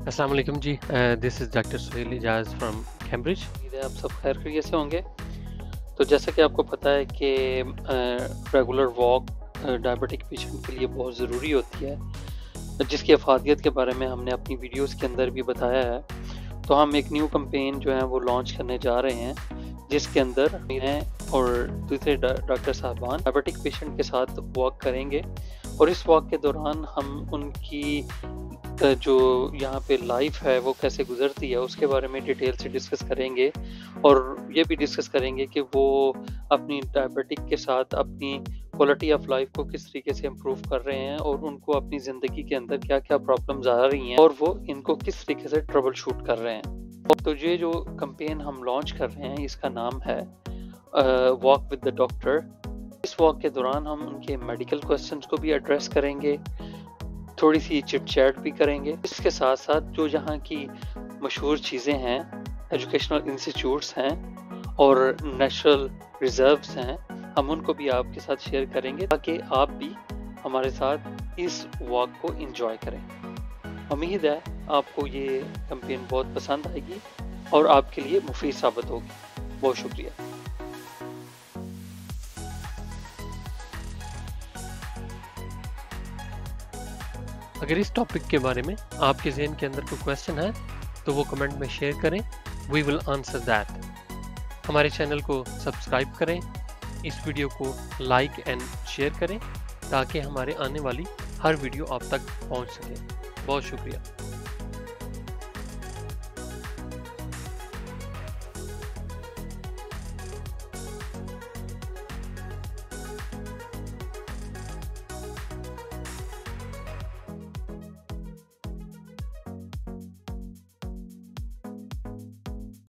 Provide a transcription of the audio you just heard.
अस्सलाम वालेकुम जी। This is doctor Suhail Ijaz from Cambridge. उम्मीद है आप सब खैर खैरियत से होंगे। तो जैसा कि आपको पता है कि रेगुलर वॉक डायबिटिक पेशेंट के लिए बहुत ज़रूरी होती है, जिसकी अफादियत के बारे में हमने अपनी वीडियोस के अंदर भी बताया है। तो हम एक न्यू कैंपेन जो है वो लॉन्च करने जा रहे हैं, जिसके अंदर मैं और दूसरे डॉक्टर साहबान डायबिटिक पेशेंट के साथ वॉक करेंगे और इस वॉक के दौरान हम उनकी जो यहाँ पे लाइफ है वो कैसे गुजरती है उसके बारे में डिटेल से डिस्कस करेंगे और ये भी डिस्कस करेंगे कि वो अपनी डायबिटिक के साथ अपनी क्वालिटी ऑफ लाइफ को किस तरीके से इम्प्रूव कर रहे हैं और उनको अपनी ज़िंदगी के अंदर क्या क्या प्रॉब्लम्स आ रही हैं और वो इनको किस तरीके से ट्रबल शूट कर रहे हैं। तो ये जो कैंपेन हम लॉन्च कर रहे हैं इसका नाम है वॉक विद द डॉक्टर। इस वॉक के दौरान हम उनके मेडिकल क्वेश्चंस को भी एड्रेस करेंगे, थोड़ी सी चिट चैट भी करेंगे। इसके साथ साथ जो यहाँ की मशहूर चीज़ें हैं, एजुकेशनल इंस्टीट्यूट्स हैं और नेचुरल रिजर्व्स हैं, हम उनको भी आपके साथ शेयर करेंगे ताकि आप भी हमारे साथ इस वॉक को एंजॉय करें। उम्मीद है आपको ये कैंपेन बहुत पसंद आएगी और आपके लिए मुफीद साबित होगी। बहुत शुक्रिया। अगर इस टॉपिक के बारे में आपके ज़हन के अंदर कोई क्वेश्चन है तो वो कमेंट में शेयर करें, वी विल आंसर दैट। हमारे चैनल को सब्सक्राइब करें, इस वीडियो को लाइक एंड शेयर करें ताकि हमारे आने वाली हर वीडियो आप तक पहुंच सके। बहुत शुक्रिया।